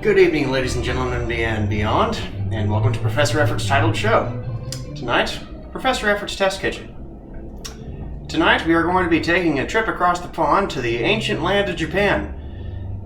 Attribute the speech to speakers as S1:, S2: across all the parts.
S1: Good evening, ladies and gentlemen and beyond, and welcome to Professor Effort's titled show. Tonight, Professor Effort's Test Kitchen. Tonight, we are going to be taking a trip across the pond to the ancient land of Japan,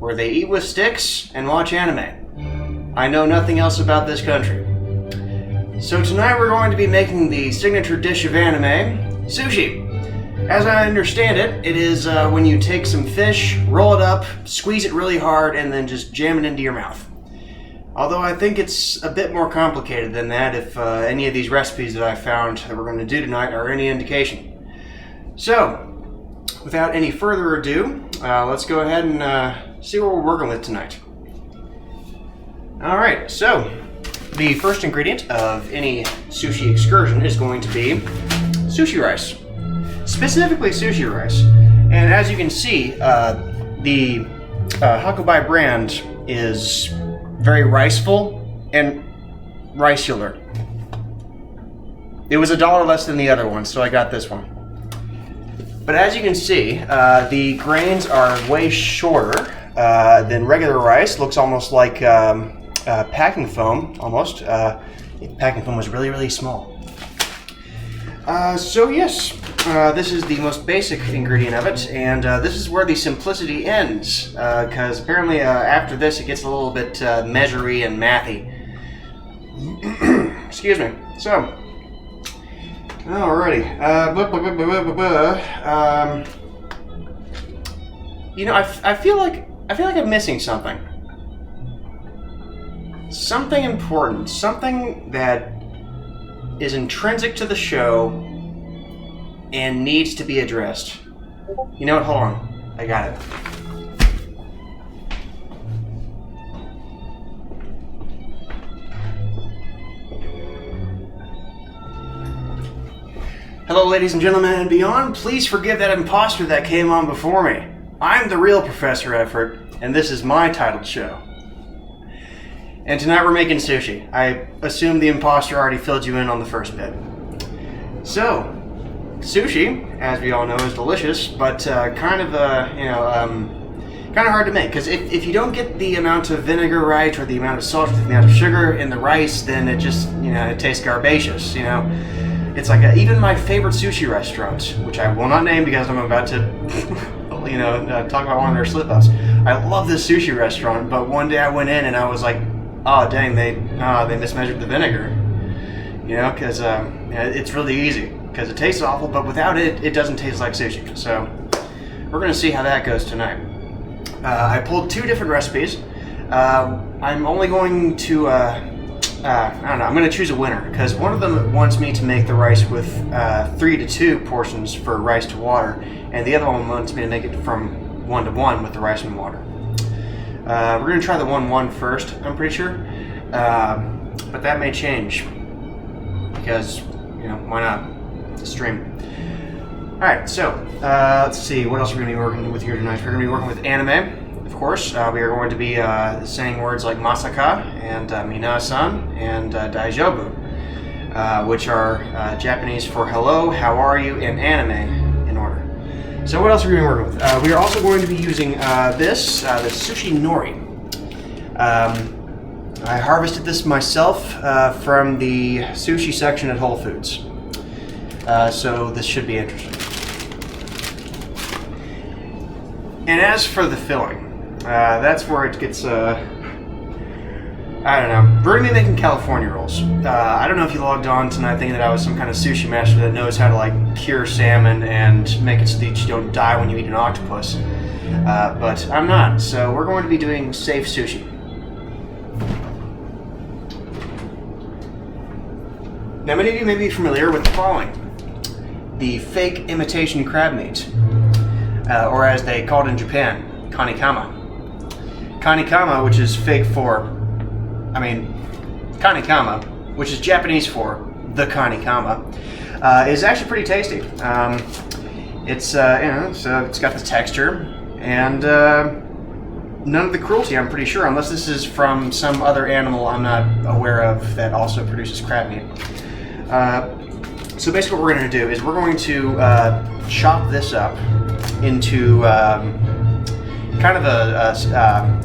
S1: where they eat with sticks and watch anime. I know nothing else about this country. So tonight we're going to be making the signature dish of anime, sushi. As I understand it, it is when you take some fish, roll it up, squeeze it really hard, and then just jam it into your mouth. Although I think it's a bit more complicated than that if any of these recipes that I found that we're going to do tonight are any indication. So, without any further ado, let's go ahead and see what we're working with tonight. Alright, so the first ingredient of any sushi excursion is going to be sushi rice. Specifically sushi rice. And as you can see, the Hakubai brand is very riceful and rice-ular. It was $1 less than the other one, so I got this one. But as you can see, the grains are way shorter than regular rice. Looks almost like packing foam, almost. Packing foam was really, really small. So yes, this is the most basic ingredient of it, and this is where the simplicity ends, because apparently after this it gets a little bit measury and mathy. Excuse me. So, alrighty. You know, I feel like I'm missing something. Something important. Something that is intrinsic to the show and needs to be addressed. You know what? Hold on. I got it. Hello, ladies and gentlemen and beyond. Please forgive that imposter that came on before me. I'm the real Professor Effort, and this is my titled show. And tonight we're making sushi. I assume the imposter already filled you in on the first bit. So, sushi, as we all know, is delicious, but kind of hard to make. Because if you don't get the amount of vinegar right, or the amount of salt, or the amount of sugar in the rice, then it just, it tastes garbaceous. It's like even my favorite sushi restaurant, which I will not name because I'm about to, talk about one of their slip-ups. I love this sushi restaurant, but one day I went in and I was like, oh dang, they mismeasured the vinegar. Because it's really easy. Because it tastes awful, but without it, it doesn't taste like sushi. So we're going to see how that goes tonight. I pulled two different recipes. I'm only going to, I'm going to choose a winner. Because one of them wants me to make the rice with 3 to 2 portions for rice to water. And the other one wants me to make it from 1 to 1 with the rice and water. We're going to try the 1-1 first, I'm pretty sure. But that may change. Because, why not? It's a stream. Alright, so, let's see. What else are we going to be working with here tonight? We're going to be working with anime, of course. We are going to be saying words like masaka and minasan and daijobu, which are Japanese for hello, how are you, and anime in order. So what else are we going to be working with? We are also going to be using the Sushi Nori. I harvested this myself from the sushi section at Whole Foods. So this should be interesting. And as for the filling, that's where it gets, I don't know. We're going to be making California rolls. I don't know if you logged on tonight thinking that I was some kind of sushi master that knows how to cure salmon and make it so that you don't die when you eat an octopus. But I'm not, so we're going to be doing safe sushi. Now many of you may be familiar with the following. The fake imitation crab meat, or as they call it in Japan, Kanikama. Kanikama, which is fake for, Kanikama, which is Japanese for the Kanikama, is actually pretty tasty. It's so it's got the texture and none of the cruelty, I'm pretty sure, unless this is from some other animal I'm not aware of that also produces crab meat. So basically what we're going to do is we're going to chop this up into kind of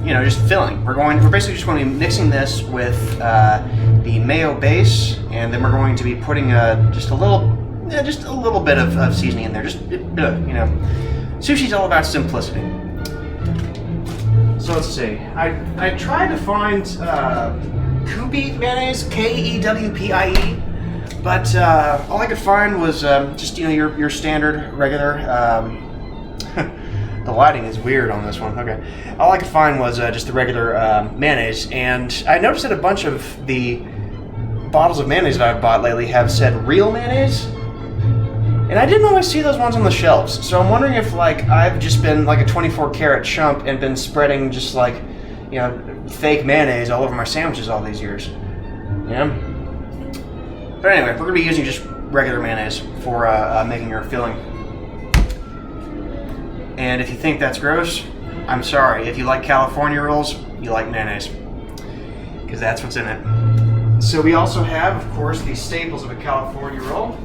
S1: you know, just filling. We're basically just going to be mixing this with the mayo base, and then we're going to be putting just a little bit of seasoning in there. Just you know, sushi's all about simplicity. So let's see. I tried to find Kewpie mayonnaise, K-E-W-P-I-E, but all I could find was just, you know, your standard regular. The lighting is weird on this one. Okay, all I could find was just the regular mayonnaise, and I noticed that a bunch of the bottles of mayonnaise that I've bought lately have said real mayonnaise, and I didn't always see those ones on the shelves. So I'm wondering if, like, I've just been like a 24-karat chump and been spreading just, like, you know, fake mayonnaise all over my sandwiches all these years. Yeah. But anyway, we're gonna be using just regular mayonnaise for making our filling. And if you think that's gross, I'm sorry. If you like California rolls, you like mayonnaise, because that's what's in it. So we also have, of course, the staples of a California roll: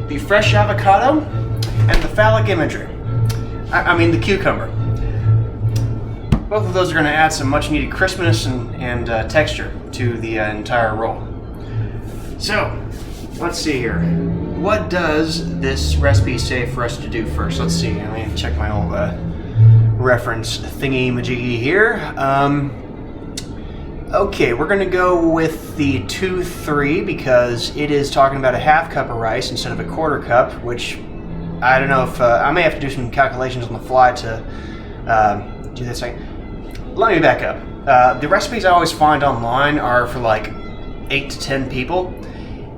S1: the fresh avocado and the phallic imagery. I mean the cucumber. Both of those are going to add some much needed crispness and texture to the entire roll. So, let's see here. What does this recipe say for us to do first? Let's see. Let me check my old reference thingy-majiggy here. Okay, we're going to go with the 2-3 because it is talking about a half cup of rice instead of a quarter cup, which I don't know if I may have to do some calculations on the fly to do this thing. Let me back up. The recipes I always find online are for like 8 to 10 people.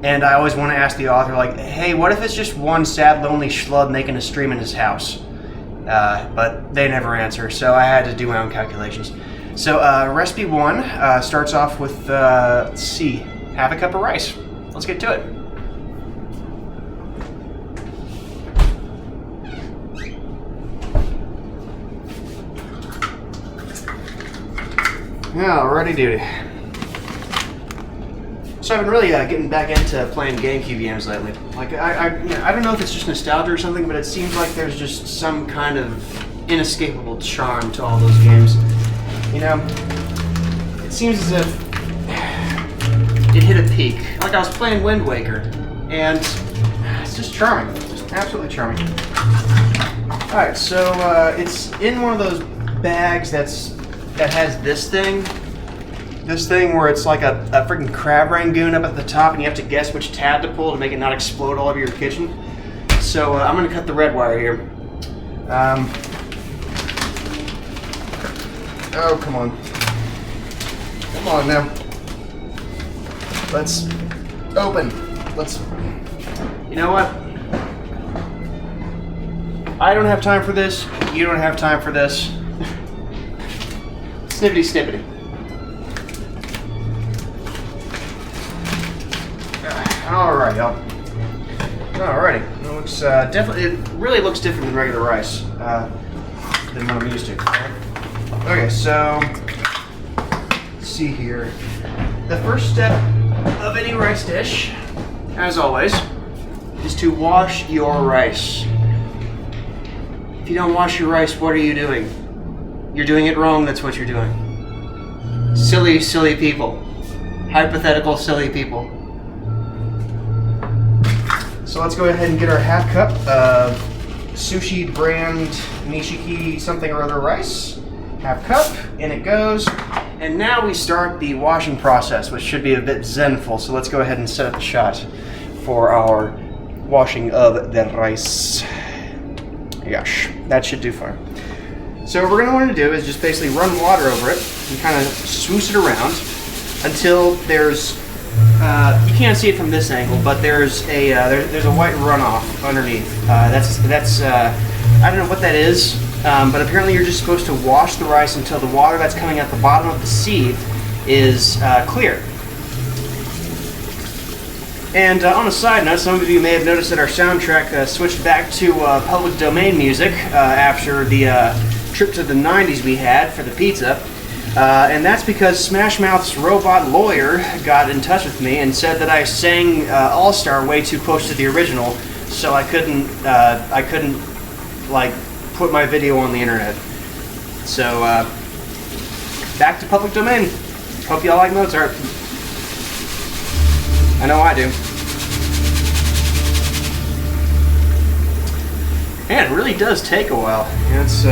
S1: And I always want to ask the author, like, hey, what if it's just one sad, lonely schlub making a stream in his house? But they never answer, so I had to do my own calculations. So recipe 1 starts off with, let's see, half a cup of rice. Let's get to it. Alrighty duty. So I've been really getting back into playing GameCube games lately. Like I don't know if it's just nostalgia or something, but it seems like there's just some kind of inescapable charm to all those games. You know, it seems as if it hit a peak. Like I was playing Wind Waker, and it's just charming, just absolutely charming. All right, so it's in one of those bags that has this thing where it's like a freaking crab rangoon up at the top, and you have to guess which tab to pull to make it not explode all over your kitchen. So I'm gonna cut the red wire here. Oh, come on now. Let's open. You know what? I don't have time for this. You don't have time for this. Snippity snippity. Alright, y'all. Alrighty. It looks definitely. It really looks different than regular rice than what I'm used to. Okay, so let's see here. The first step of any rice dish, as always, is to wash your rice. If you don't wash your rice, what are you doing? You're doing it wrong. That's what you're doing. Silly, silly people. Hypothetical, silly people. So let's go ahead and get our half cup of sushi brand Nishiki something or other rice. Half cup, in it goes. And now we start the washing process, which should be a bit zenful. So let's go ahead and set up the shot for our washing of the rice. Gosh, that should do fine. So what we're going to want to do is just basically run water over it and kind of swoosh it around until there's you can't see it from this angle, but there's a there's a white runoff underneath. That's I don't know what that is, but apparently you're just supposed to wash the rice until the water that's coming at the bottom of the sieve is clear. And on a side note, some of you may have noticed that our soundtrack switched back to public domain music after the trip to the 90s we had for the pizza. And that's because Smash Mouth's robot lawyer got in touch with me and said that I sang All-Star way too close to the original, so I couldn't like put my video on the internet. So, back to public domain. Hope y'all like Mozart. I know I do. Man, it really does take a while. It's,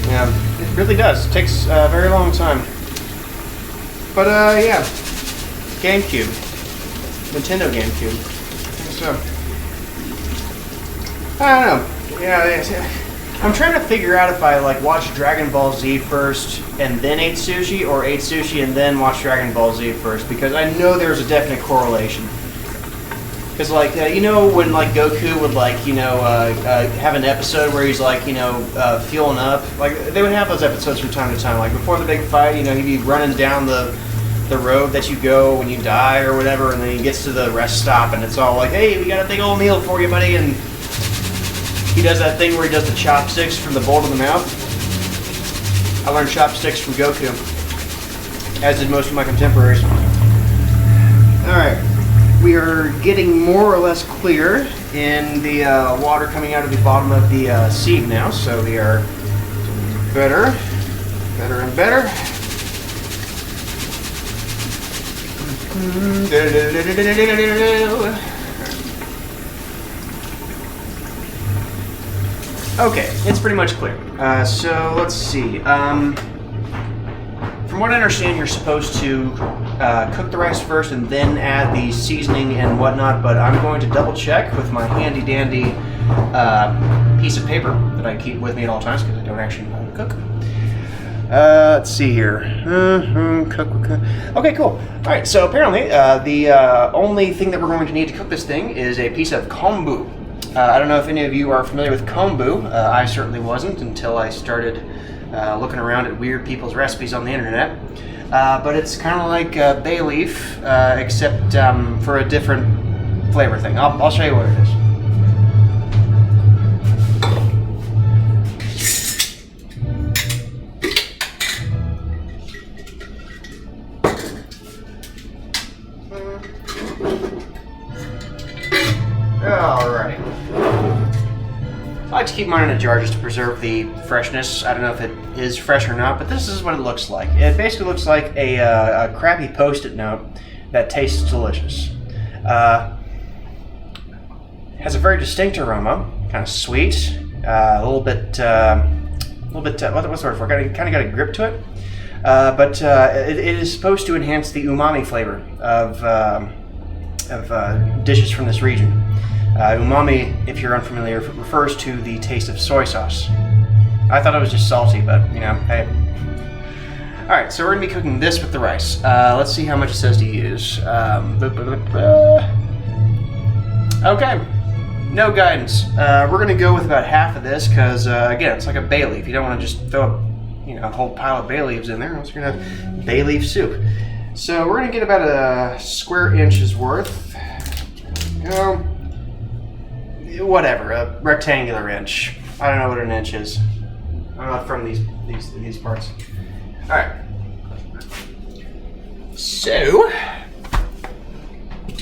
S1: yeah, it really does. It takes a very long time. But, yeah. GameCube. Nintendo GameCube. So, I don't know. Yeah, I'm trying to figure out if I, like, watched Dragon Ball Z first and then ate sushi, or ate sushi and then watched Dragon Ball Z first, because I know there's a definite correlation. Because, like, you know, when, like, Goku would, like, you know, have an episode where he's, like, you know, fueling up. Like, they would have those episodes from time to time. Like, before the big fight, you know, he'd be running down the road that you go when you die or whatever, and then he gets to the rest stop, and it's all like, hey, we got a big old meal for you, buddy, and he does that thing where he does the chopsticks from the bowl to the mouth. I learned chopsticks from Goku, as did most of my contemporaries. Alright. We are getting more or less clear in the water coming out of the bottom of the sieve now, so we are doing better and better. Okay, it's pretty much clear. So let's see. From what I understand, you're supposed to cook the rice first and then add the seasoning and whatnot, but I'm going to double check with my handy dandy piece of paper that I keep with me at all times because I don't actually know how to cook. Let's see here. Cook. Okay, cool. All right, so apparently the only thing that we're going to need to cook this thing is a piece of kombu. I don't know if any of you are familiar with kombu. I certainly wasn't until I started looking around at weird people's recipes on the internet. But it's kind of like bay leaf, except for a different flavor thing. I'll show you what it is. Alright. I like to keep mine in a jar just to preserve the freshness. I don't know if it is fresh or not, but this is what it looks like. It basically looks like a crappy Post-it note that tastes delicious. Has a very distinct aroma, kind of sweet, a little bit, what's the word for it? Kind of got a grip to it. But it is supposed to enhance the umami flavor of dishes from this region. Umami, if you're unfamiliar, refers to the taste of soy sauce. I thought it was just salty, but, you know, hey. Alright, so we're going to be cooking this with the rice. Let's see how much it says to use. Okay, no guidance. We're going to go with about half of this because, again, it's like a bay leaf. You don't want to just throw a whole pile of bay leaves in there, else you're going to have bay leaf soup. So we're going to get about a square inch's worth. There we go. Whatever, a rectangular inch. I don't know what an inch is. I'm not from these parts. All right. So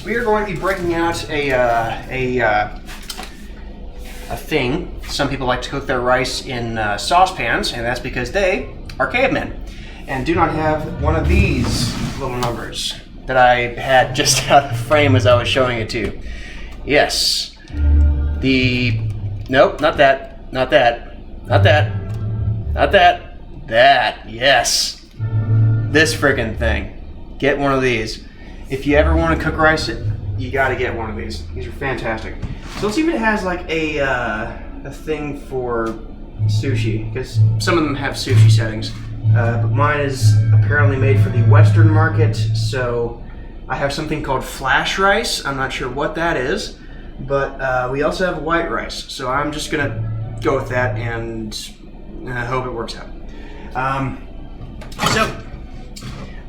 S1: we are going to be breaking out a thing. Some people like to cook their rice in saucepans, and that's because they are cavemen and do not have one of these little numbers that I had just out of frame as I was showing it to you. Yes. Nope, not that, yes. This friggin' thing. Get one of these. If you ever want to cook rice, you gotta get one of these. These are fantastic. So let's see if it has like a thing for sushi, because some of them have sushi settings. But mine is apparently made for the Western market, so I have something called flash rice. I'm not sure what that is. But we also have white rice, so I'm just gonna go with that and hope it works out. So